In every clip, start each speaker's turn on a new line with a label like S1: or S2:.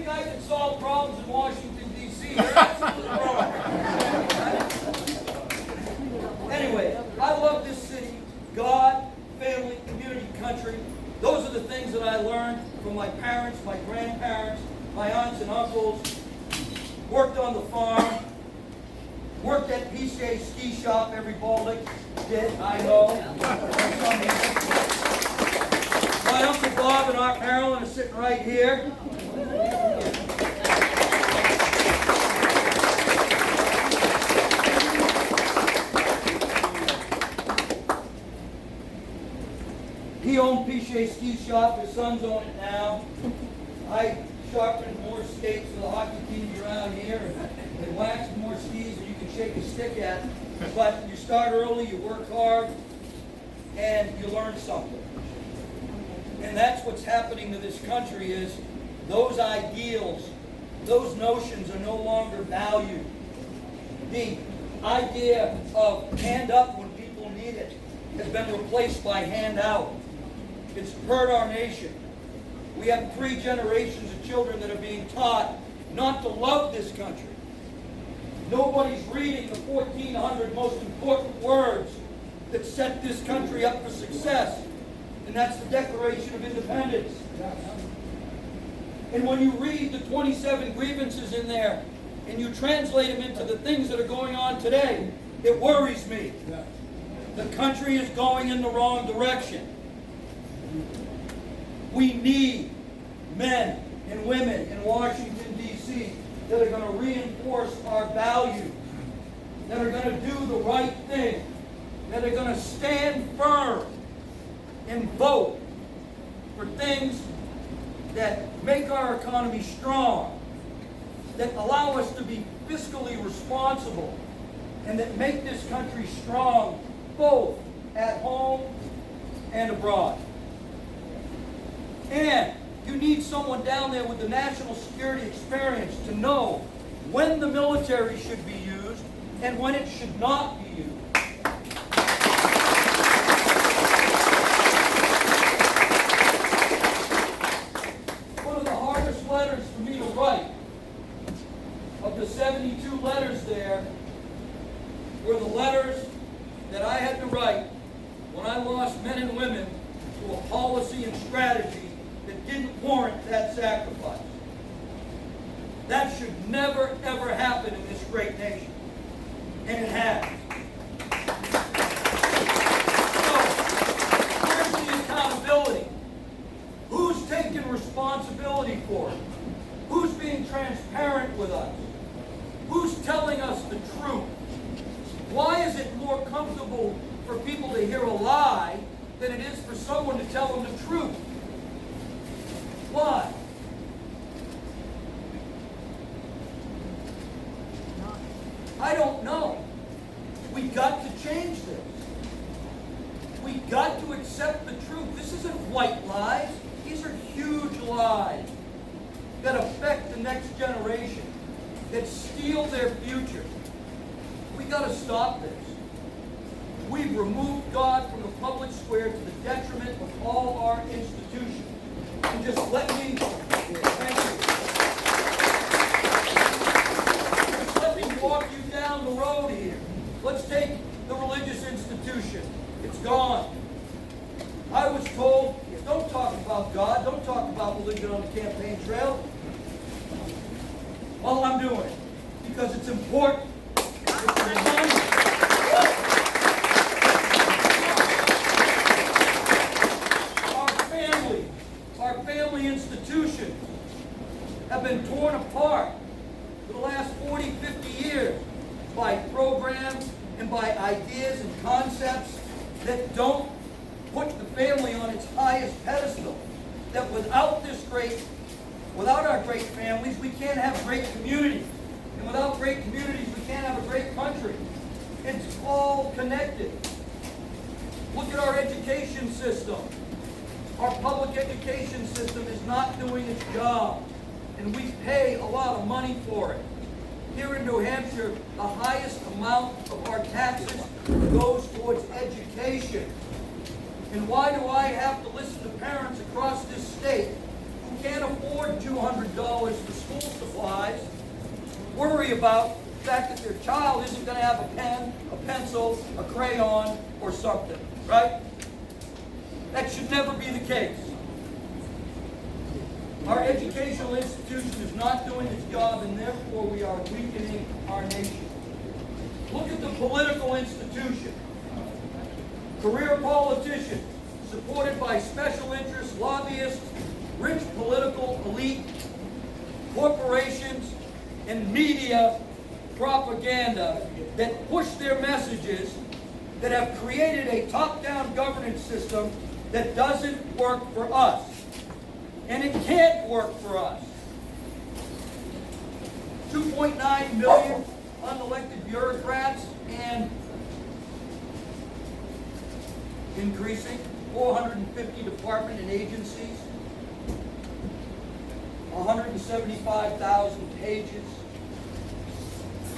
S1: I can solve problems in Washington, D.C. You're absolutely wrong. Anyway, I love this city. God, family, community, country. Those are the things that I learned from my parents, my grandparents, my aunts and uncles. Worked on the farm. Worked at PCA ski shop. Every Bolduc did, I know. My Uncle Bob and Aunt Marilyn are sitting right here. He owned PCA ski shop. His sons own it now. I sharpened more skates for the hockey teams around here and waxed more skis than you can shake a stick at. But you start early, you work hard, and you learn something. And that's what's happening to this country is those ideals, those notions are no longer valued. The idea of hand up when people need it has been replaced by hand out. It's hurt our nation. We have 3 generations of children that are being taught not to love this country. Nobody's reading the 1,400 most important words that set this country up for success. And that's the Declaration of Independence. And when you read the 27 grievances in there and you translate them into the things that are going on today, it worries me. The country is going in the wrong direction. We need men and women in Washington, D.C. that are going to reinforce our values, that are going to do the right thing, that are going to stand firm and vote for things that make our economy strong, that allow us to be fiscally responsible, and that make this country strong both at home and abroad. And you need someone down there with the national security experience to know when the military should be used and when it should not be used. One of the hardest letters for me to write, of the 72 letters there, were the letters that I had to write when I lost men and women to a policy and strategy that didn't warrant that sacrifice. That should never, ever happen in this great nation. And it has. So, where's the accountability? Who's taking responsibility for it? Who's being transparent with us? Who's telling us the truth? Why is it more comfortable for people to hear a lie than it is for someone to tell them the truth? Why? I don't know. We got to change this. We got to accept the truth. This isn't white lies. These are huge lies that affect the next generation, that steal their future. We got to stop this. We've removed God from the public square to the detriment of all our institutions. And just let me, thank you. Just let me walk you down the road here. Let's take the religious institution. It's gone. I was told, don't talk about God, don't talk about religion on the campaign trail. Well, I'm doing it because it's important. It's a reminder. Our family institutions have been torn apart for the last 40, 50 years by programs and by ideas and concepts that don't put the family on its highest pedestal. That without our great families, we can't have great communities. And without great communities, we can't have a great country. It's all connected. Look at our education system. Our public education system is not doing its job, and we pay a lot of money for it. Here in New Hampshire, the highest amount of our taxes goes towards education. And why do I have to listen to parents across this state who can't afford $200 for school supplies, worry about the fact that their child isn't going to have a pen, a pencil, a crayon, or something, right? That should never be the case. Our educational institution is not doing its job, and therefore we are weakening our nation. Look at the political institution. Career politicians, supported by special interests, lobbyists, rich political elite, corporations, and media propaganda that push their messages, that have created a top-down governance system that doesn't work for us. And it can't work for us. 2.9 million unelected bureaucrats and increasing 450 department and agencies, 175,000 pages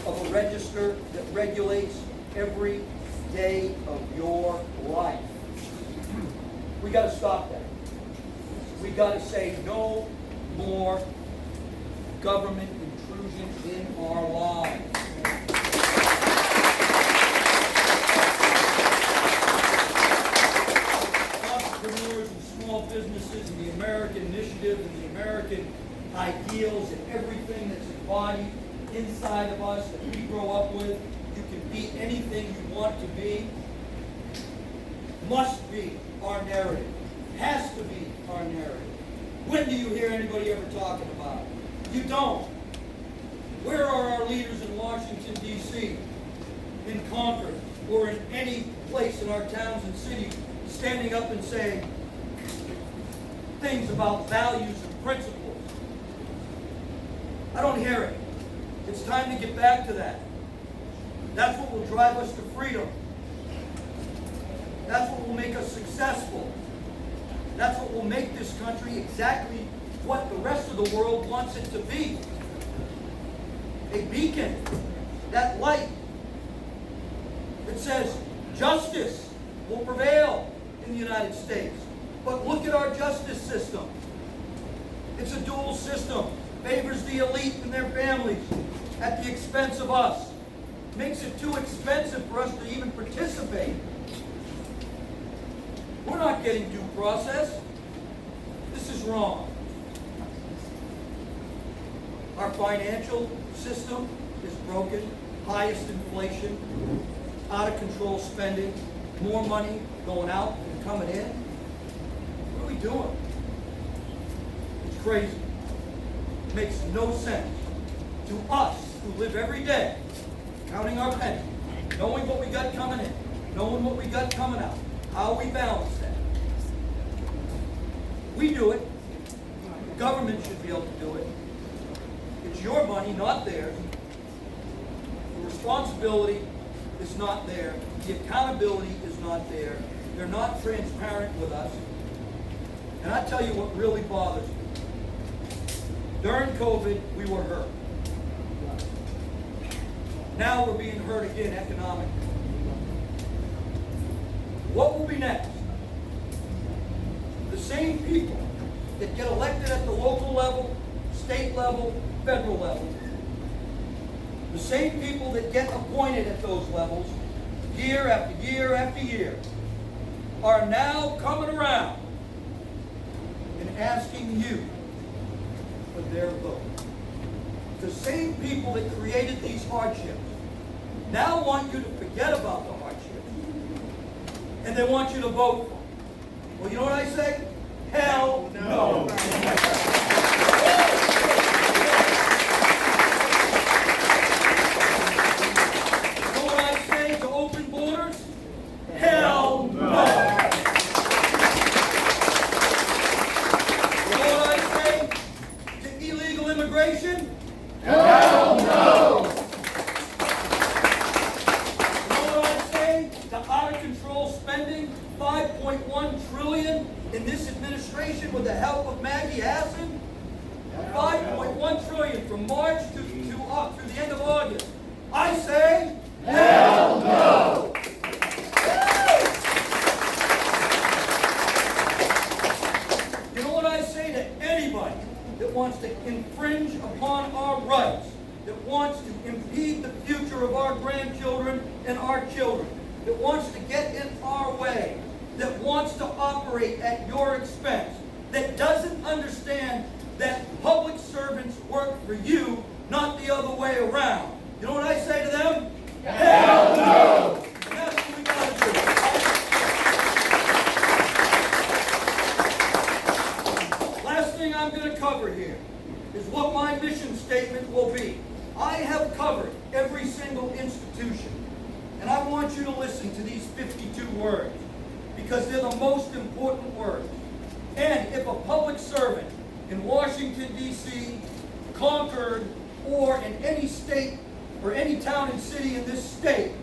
S1: of a register that regulates every day of your life. We got to stop that. We got to say no more government intrusion in our lives. Entrepreneurs and small businesses and the American initiative and the American ideals and everything that's embodied inside of us that we grow up with, you can be anything you want to be, must be our narrative. Has to be our narrative. When do you hear anybody ever talking about it? You don't. Where are our leaders in Washington, D.C., in Congress, or in any place in our towns and cities standing up and saying things about values and principles? I don't hear it. It's time to get back to that. That's what will drive us to freedom. That's what will make us successful. That's what will make this country exactly what the rest of the world wants it to be. A beacon, that light that says justice will prevail in the United States. But look at our justice system. It's a dual system. Favors the elite and their families at the expense of us. Makes it too expensive for us to even participate. We're not getting due process. This is wrong. Our financial system is broken. Highest inflation, out of control spending, more money going out than coming in. What are we doing? It's crazy. It makes no sense to us who live every day counting our pennies, knowing what we got coming in, knowing what we got coming out. How we balance that. We do it. The government should be able to do it. It's your money, not theirs. The responsibility is not there. The accountability is not there. They're not transparent with us. And I tell you what really bothers me. During COVID, we were hurt. Now we're being hurt again economically. What will be next? The same people that get elected at the local level, state level, federal level, the same people that get appointed at those levels year after year after year are now coming around and asking you for their vote. The same people that created these hardships now want you to forget about the hardships. And they want you to vote for them. Well, you know what I say? Hell no. You know what I say to open borders? Hell no. You know what I say to illegal immigration?
S2: Hell no.
S1: Out of control spending, $5.1 trillion in this the help of Maggie Hassan, 5.1 trillion from March through the end of August. I say, hell no! You know what I say to anybody that wants to infringe upon our rights, that wants to impede the future of our grandchildren and our children, that wants to get in our way, that wants to operate at your expense, that doesn't understand that public servants work for you, not the other way around. You know what I say to them? Hell no! And that's what we gotta do. Last thing I'm going to cover here is what my mission statement will be. I have covered every single institution, and I want you to listen to these 52 words, because they're the most important words. And if a public servant in Washington, D.C., Concord, or in any state or any town and city in this state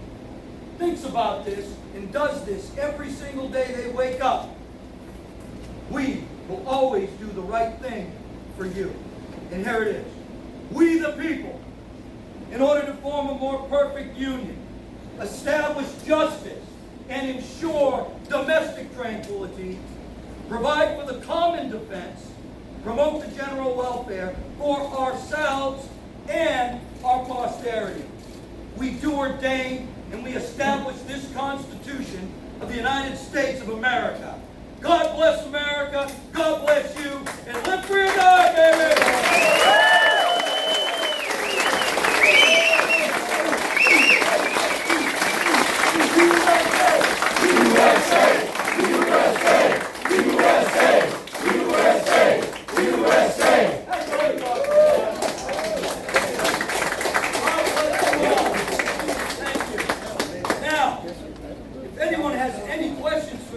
S1: thinks about this and does this every single day they wake up, we will always do the right thing for you. And here it is. We the people, in order to form a more perfect union, establish justice and ensure domestic tranquility, provide for the common defense, promote the general welfare for ourselves and our posterity. We do ordain and we establish this Constitution of the United States of America. God bless America, God bless you, and live free or die, baby!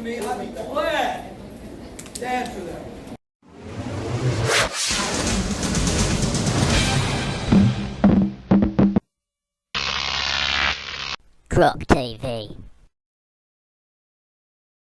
S1: I'd be glad to answer them.
S3: Croc TV.